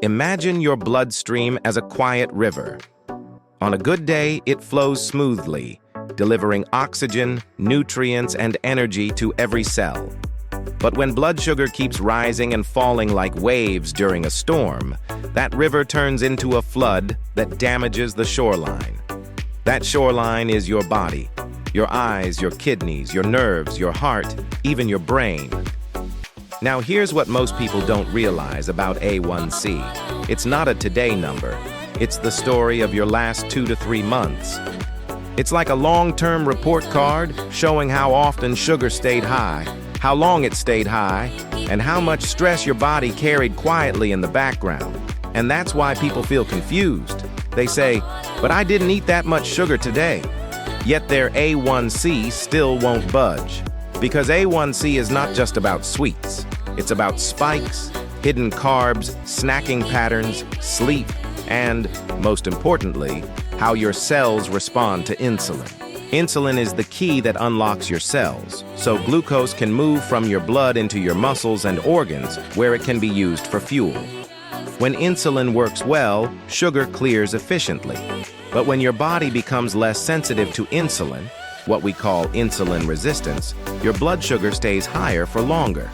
Imagine your bloodstream as a quiet river. On a good day, it flows smoothly, delivering oxygen, nutrients, and energy to every cell. But when blood sugar keeps rising and falling like waves during a storm, that river turns into a flood that damages the shoreline. That shoreline is your body, your eyes, your kidneys, your nerves, your heart, even your brain. Now here's what most people don't realize about A1C. It's not a today number. It's the story of your last 2 to 3 months. It's like a long-term report card showing how often sugar stayed high, how long it stayed high, and how much stress your body carried quietly in the background. And that's why people feel confused. They say, "But I didn't eat that much sugar today." Yet their A1C still won't budge. Because A1C is not just about sweets. It's about spikes, hidden carbs, snacking patterns, sleep, and, most importantly, how your cells respond to insulin. Insulin is the key that unlocks your cells, so glucose can move from your blood into your muscles and organs where it can be used for fuel. When insulin works well, sugar clears efficiently. But when your body becomes less sensitive to insulin, what we call insulin resistance, your blood sugar stays higher for longer.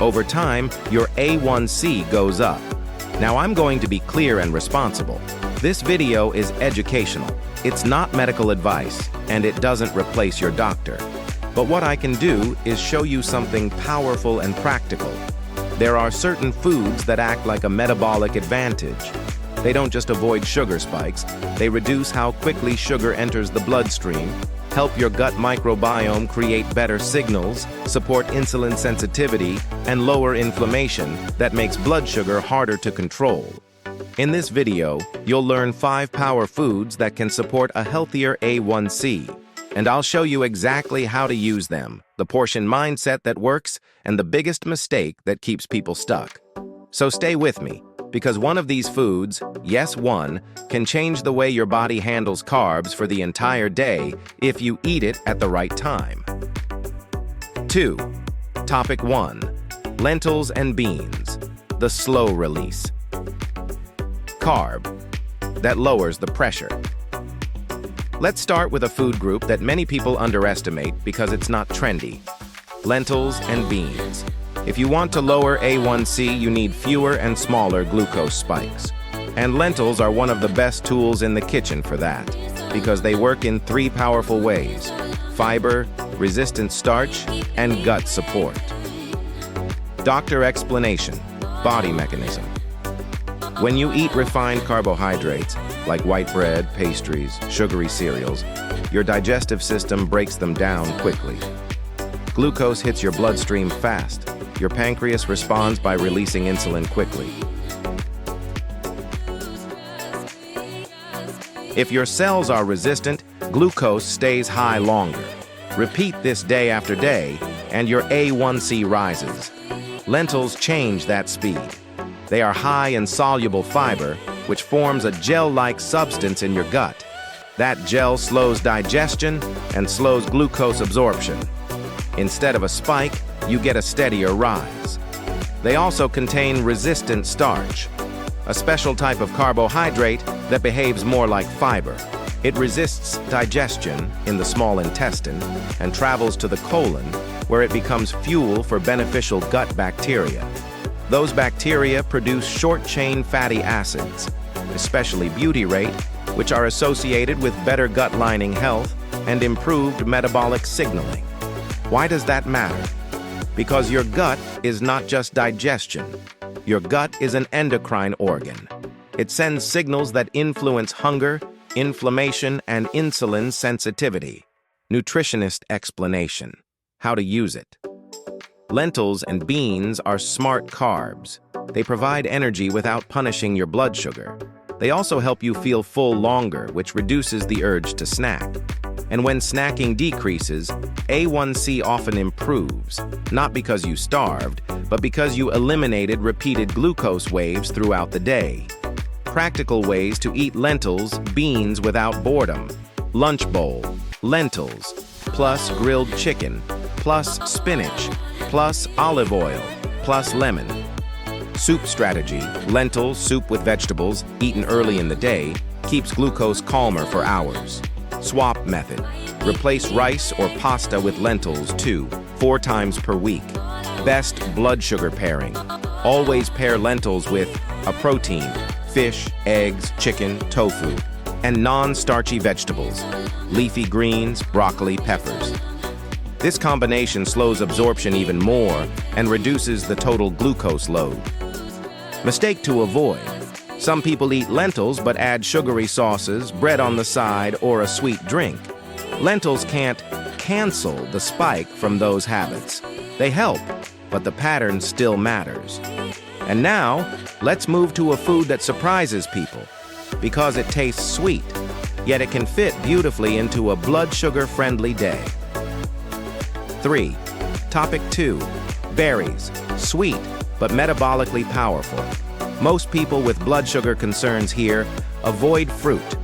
Over time, your A1C goes up. Now I'm going to be clear and responsible. This video is educational. It's not medical advice, and it doesn't replace your doctor. But what I can do is show you something powerful and practical. There are certain foods that act like a metabolic advantage. They don't just avoid sugar spikes, they reduce how quickly sugar enters the bloodstream, help your gut microbiome create better signals, support insulin sensitivity, and lower inflammation that makes blood sugar harder to control. In this video, you'll learn 5 power foods that can support a healthier A1C, and I'll show you exactly how to use them, the portion mindset that works, and the biggest mistake that keeps people stuck. So stay with me, because one of these foods, yes, one, can change the way your body handles carbs for the entire day if you eat it at the right time. 2. Topic 1. Lentils and beans, the slow release. Carb that lowers the pressure. Let's start with a food group that many people underestimate because it's not trendy. Lentils and beans. If you want to lower A1C, you need fewer and smaller glucose spikes. And lentils are one of the best tools in the kitchen for that, because they work in 3 powerful ways: fiber, resistant starch, and gut support. Doctor explanation, body mechanism. When you eat refined carbohydrates, like white bread, pastries, sugary cereals, your digestive system breaks them down quickly. Glucose hits your bloodstream fast. Your pancreas responds by releasing insulin quickly. If your cells are resistant, glucose stays high longer. Repeat this day after day, and your A1C rises. Lentils change that speed. They are high in soluble fiber, which forms a gel-like substance in your gut. That gel slows digestion and slows glucose absorption. Instead of a spike, you get a steadier rise. They also contain resistant starch, a special type of carbohydrate that behaves more like fiber. It resists digestion in the small intestine and travels to the colon, where it becomes fuel for beneficial gut bacteria. Those bacteria produce short-chain fatty acids, especially butyrate, which are associated with better gut lining health and improved metabolic signaling. Why does that matter? Because your gut is not just digestion. Your gut is an endocrine organ. It sends signals that influence hunger, inflammation, and insulin sensitivity. Nutritionist explanation. How to use it. Lentils and beans are smart carbs. They provide energy without punishing your blood sugar. They also help you feel full longer, which reduces the urge to snack. And when snacking decreases, A1C often improves, not because you starved, but because you eliminated repeated glucose waves throughout the day. Practical ways to eat lentils, beans without boredom. Lunch bowl, lentils, plus grilled chicken, plus spinach, plus olive oil, plus lemon. Soup strategy, lentils, soup with vegetables, eaten early in the day, keeps glucose calmer for hours. Swap method. Replace rice or pasta with lentils 2-4 times per week. Best blood sugar pairing. Always pair lentils with a protein, fish, eggs, chicken, tofu, and non-starchy vegetables, leafy greens, broccoli, peppers. This combination slows absorption even more and reduces the total glucose load. Mistake to avoid. Some people eat lentils but add sugary sauces, bread on the side, or a sweet drink. Lentils can't cancel the spike from those habits. They help, but the pattern still matters. And now, let's move to a food that surprises people because it tastes sweet, yet it can fit beautifully into a blood sugar-friendly day. 3. Topic 2. Berries. Sweet, but metabolically powerful. Most people with blood sugar concerns here avoid fruit,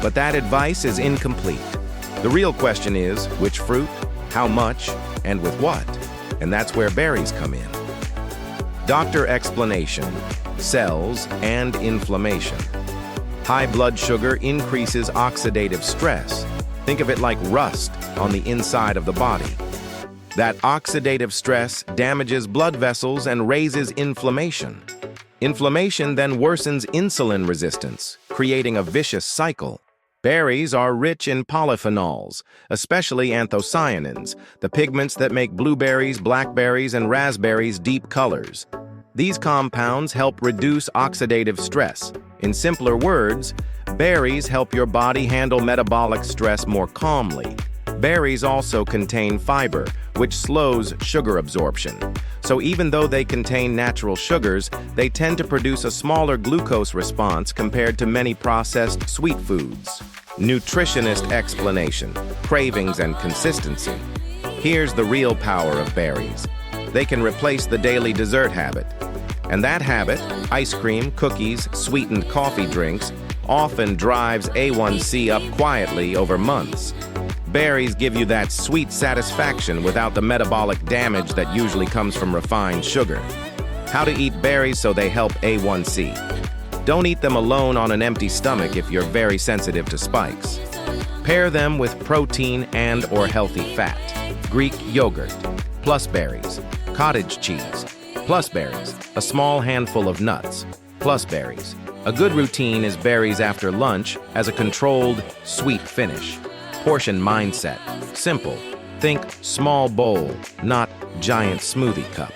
but that advice is incomplete. The real question is, which fruit, how much, and with what? And that's where berries come in. Doctor explanation: cells and inflammation. High blood sugar increases oxidative stress. Think of it like rust on the inside of the body. That oxidative stress damages blood vessels and raises inflammation. Inflammation then worsens insulin resistance, creating a vicious cycle. Berries are rich in polyphenols, especially anthocyanins, the pigments that make blueberries, blackberries, and raspberries deep colors. These compounds help reduce oxidative stress. In simpler words, berries help your body handle metabolic stress more calmly. Berries also contain fiber, which slows sugar absorption. So even though they contain natural sugars, they tend to produce a smaller glucose response compared to many processed sweet foods. Nutritionist explanation: cravings and consistency. Here's the real power of berries. They can replace the daily dessert habit. And that habit, ice cream, cookies, sweetened coffee drinks, often drives A1C up quietly over months. Berries give you that sweet satisfaction without the metabolic damage that usually comes from refined sugar. How to eat berries so they help A1C. Don't eat them alone on an empty stomach if you're very sensitive to spikes. Pair them with protein and/or healthy fat. Greek yogurt, plus berries. Cottage cheese, plus berries. A small handful of nuts, plus berries. A good routine is berries after lunch as a controlled, sweet finish. Portion mindset. Simple. Think small bowl, not giant smoothie cup.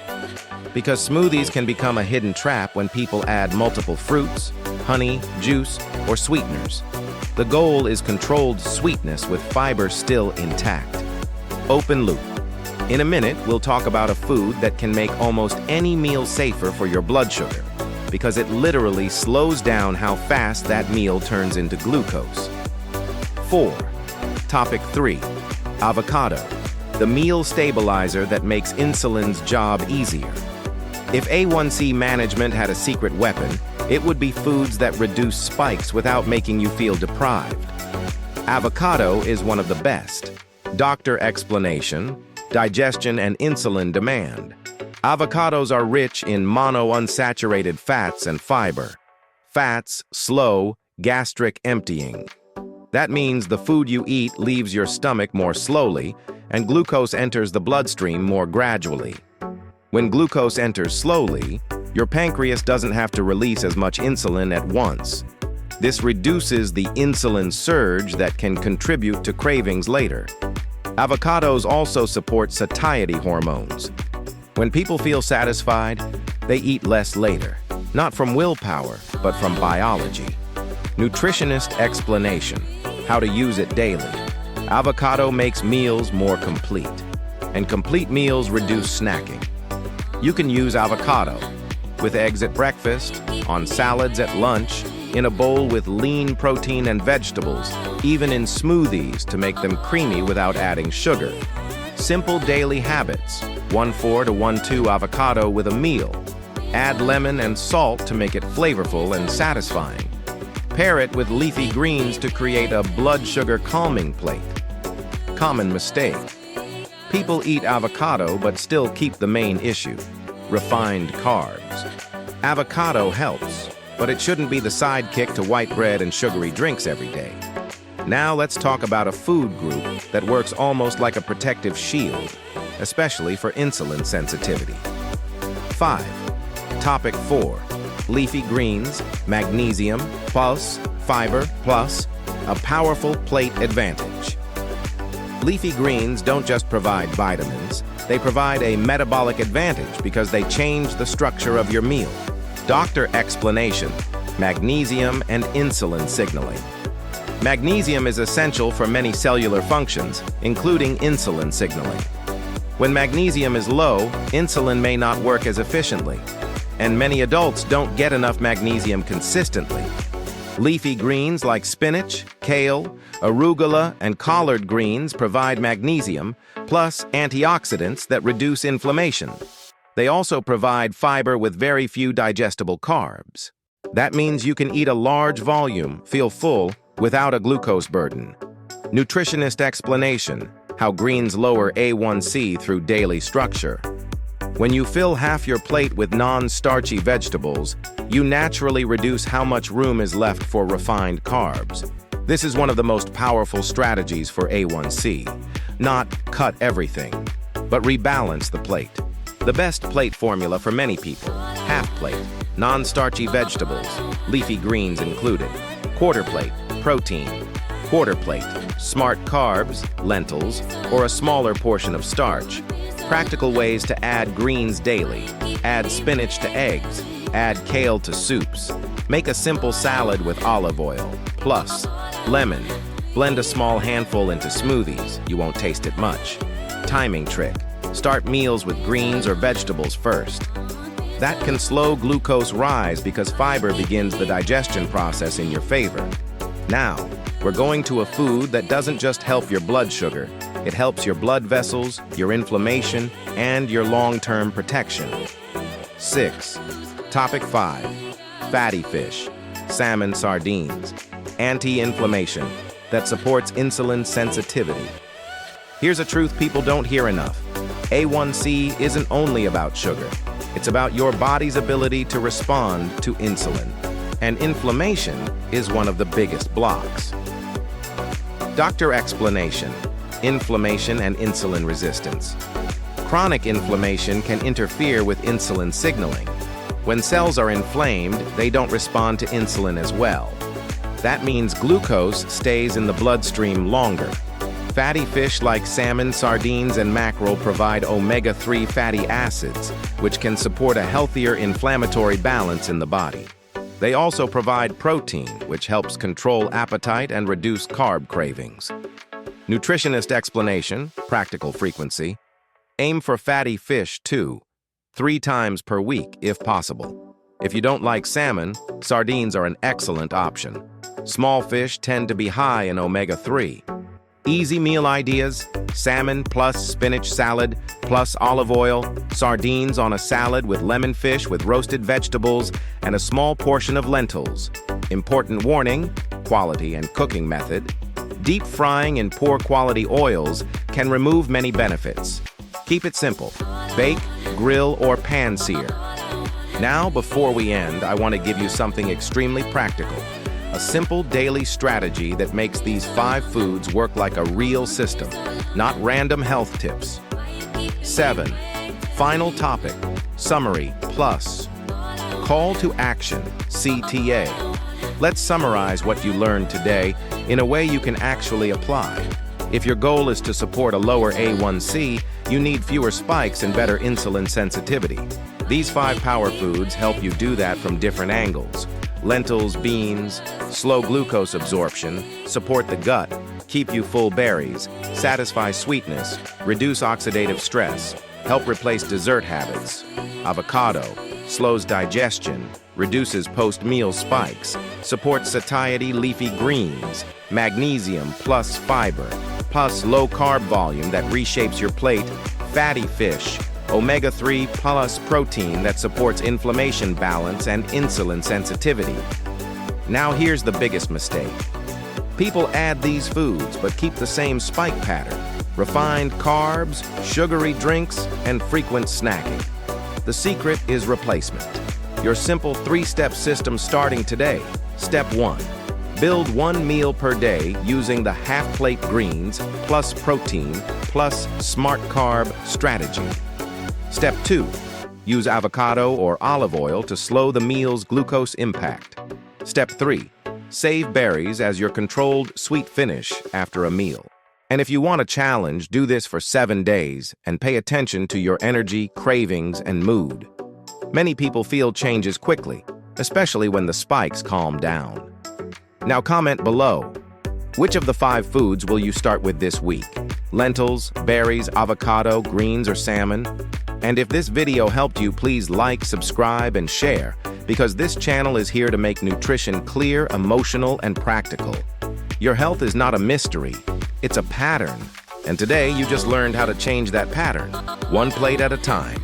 Because smoothies can become a hidden trap when people add multiple fruits, honey, juice, or sweeteners. The goal is controlled sweetness with fiber still intact. Open loop. In a minute, we'll talk about a food that can make almost any meal safer for your blood sugar, because it literally slows down how fast that meal turns into glucose. 4. Topic 3. Avocado, the meal stabilizer that makes insulin's job easier. If A1C management had a secret weapon, it would be foods that reduce spikes without making you feel deprived. Avocado is one of the best. Doctor explanation: digestion and insulin demand. Avocados are rich in monounsaturated fats and fiber. Fats slow gastric emptying. That means the food you eat leaves your stomach more slowly, and glucose enters the bloodstream more gradually. When glucose enters slowly, your pancreas doesn't have to release as much insulin at once. This reduces the insulin surge that can contribute to cravings later. Avocados also support satiety hormones. When people feel satisfied, they eat less later, not from willpower, but from biology. Nutritionist explanation: how to use it daily. Avocado makes meals more complete, and complete meals reduce snacking. You can use avocado with eggs at breakfast, on salads at lunch, in a bowl with lean protein and vegetables, even in smoothies to make them creamy without adding sugar. Simple daily habits: 1/4 to 1/2 avocado with a meal. Add lemon and salt to make it flavorful and satisfying. Pair it with leafy greens to create a blood sugar calming plate. Common mistake: people eat avocado but still keep the main issue: refined carbs. Avocado helps, but it shouldn't be the sidekick to white bread and sugary drinks every day. Now let's talk about a food group that works almost like a protective shield, especially for insulin sensitivity. 5. Topic 4. Leafy greens, magnesium plus fiber plus a powerful plate advantage. Leafy greens don't just provide vitamins, they provide a metabolic advantage because they change the structure of your meal. Doctor explanation: magnesium and insulin signaling. Magnesium is essential for many cellular functions, including insulin signaling. When magnesium is low, insulin may not work as efficiently, and many adults don't get enough magnesium consistently. Leafy greens like spinach, kale, arugula, and collard greens provide magnesium, plus antioxidants that reduce inflammation. They also provide fiber with very few digestible carbs. That means you can eat a large volume, feel full, without a glucose burden. Nutritionist explanation: how greens lower A1C through daily structure. When you fill half your plate with non-starchy vegetables, you naturally reduce how much room is left for refined carbs. This is one of the most powerful strategies for A1C. Not cut everything, but rebalance the plate. The best plate formula for many people: half plate, non-starchy vegetables, leafy greens included; quarter plate, protein; quarter plate, smart carbs, lentils, or a smaller portion of starch. Practical ways to add greens daily: add spinach to eggs, add kale to soups, make a simple salad with olive oil, plus lemon. Blend a small handful into smoothies, you won't taste it much. Timing trick: start meals with greens or vegetables first. That can slow glucose rise because fiber begins the digestion process in your favor. Now, we're going to a food that doesn't just help your blood sugar, it helps your blood vessels, your inflammation, and your long-term protection. 6. Topic 5. Fatty fish, salmon, sardines, anti-inflammation that supports insulin sensitivity. Here's a truth people don't hear enough. A1C isn't only about sugar. It's about your body's ability to respond to insulin. And inflammation is one of the biggest blocks. Doctor explanation: inflammation and insulin resistance. Chronic inflammation can interfere with insulin signaling. When cells are inflamed, they don't respond to insulin as well. That means glucose stays in the bloodstream longer. Fatty fish like salmon, sardines, and mackerel provide omega-3 fatty acids, which can support a healthier inflammatory balance in the body. They also provide protein, which helps control appetite and reduce carb cravings. Nutritionist explanation: practical frequency. Aim for fatty fish 2-3 times per week if possible. If you don't like salmon, sardines are an excellent option. Small fish tend to be high in omega-3. Easy meal ideas: salmon plus spinach salad plus olive oil, sardines on a salad with lemon fish with roasted vegetables, and a small portion of lentils. Important warning: quality and cooking method. Deep frying in poor quality oils can remove many benefits. Keep it simple: bake, grill, or pan sear. Now, before we end, I want to give you something extremely practical. A simple daily strategy that makes these 5 foods work like a real system, not random health tips. 7. Final topic: summary plus call to action, CTA. Let's summarize what you learned today in a way you can actually apply. If your goal is to support a lower A1C, you need fewer spikes and better insulin sensitivity. These 5 power foods help you do that from different angles. Lentils, beans, slow glucose absorption, support the gut, keep you full berries, satisfy sweetness, reduce oxidative stress, help replace dessert habits. Avocado slows digestion, reduces post-meal spikes, supports satiety. Leafy greens, magnesium plus fiber, plus low-carb volume that reshapes your plate. Fatty fish, omega-3 plus protein that supports inflammation balance and insulin sensitivity. Now here's the biggest mistake. People add these foods but keep the same spike pattern: refined carbs, sugary drinks, and frequent snacking. The secret is replacement. Your simple 3-step system starting today. Step 1. Build 1 meal per day using the half-plate greens plus protein plus smart carb strategy. Step 2. Use avocado or olive oil to slow the meal's glucose impact. Step 3. Save berries as your controlled sweet finish after a meal. And if you want a challenge, do this for 7 days and pay attention to your energy, cravings, and mood. Many people feel changes quickly, especially when the spikes calm down. Now comment below. Which of the 5 foods will you start with this week? Lentils, berries, avocado, greens, or salmon? And if this video helped you, please like, subscribe, and share, because this channel is here to make nutrition clear, emotional, and practical. Your health is not a mystery, it's a pattern. And today you just learned how to change that pattern, 1 plate at a time.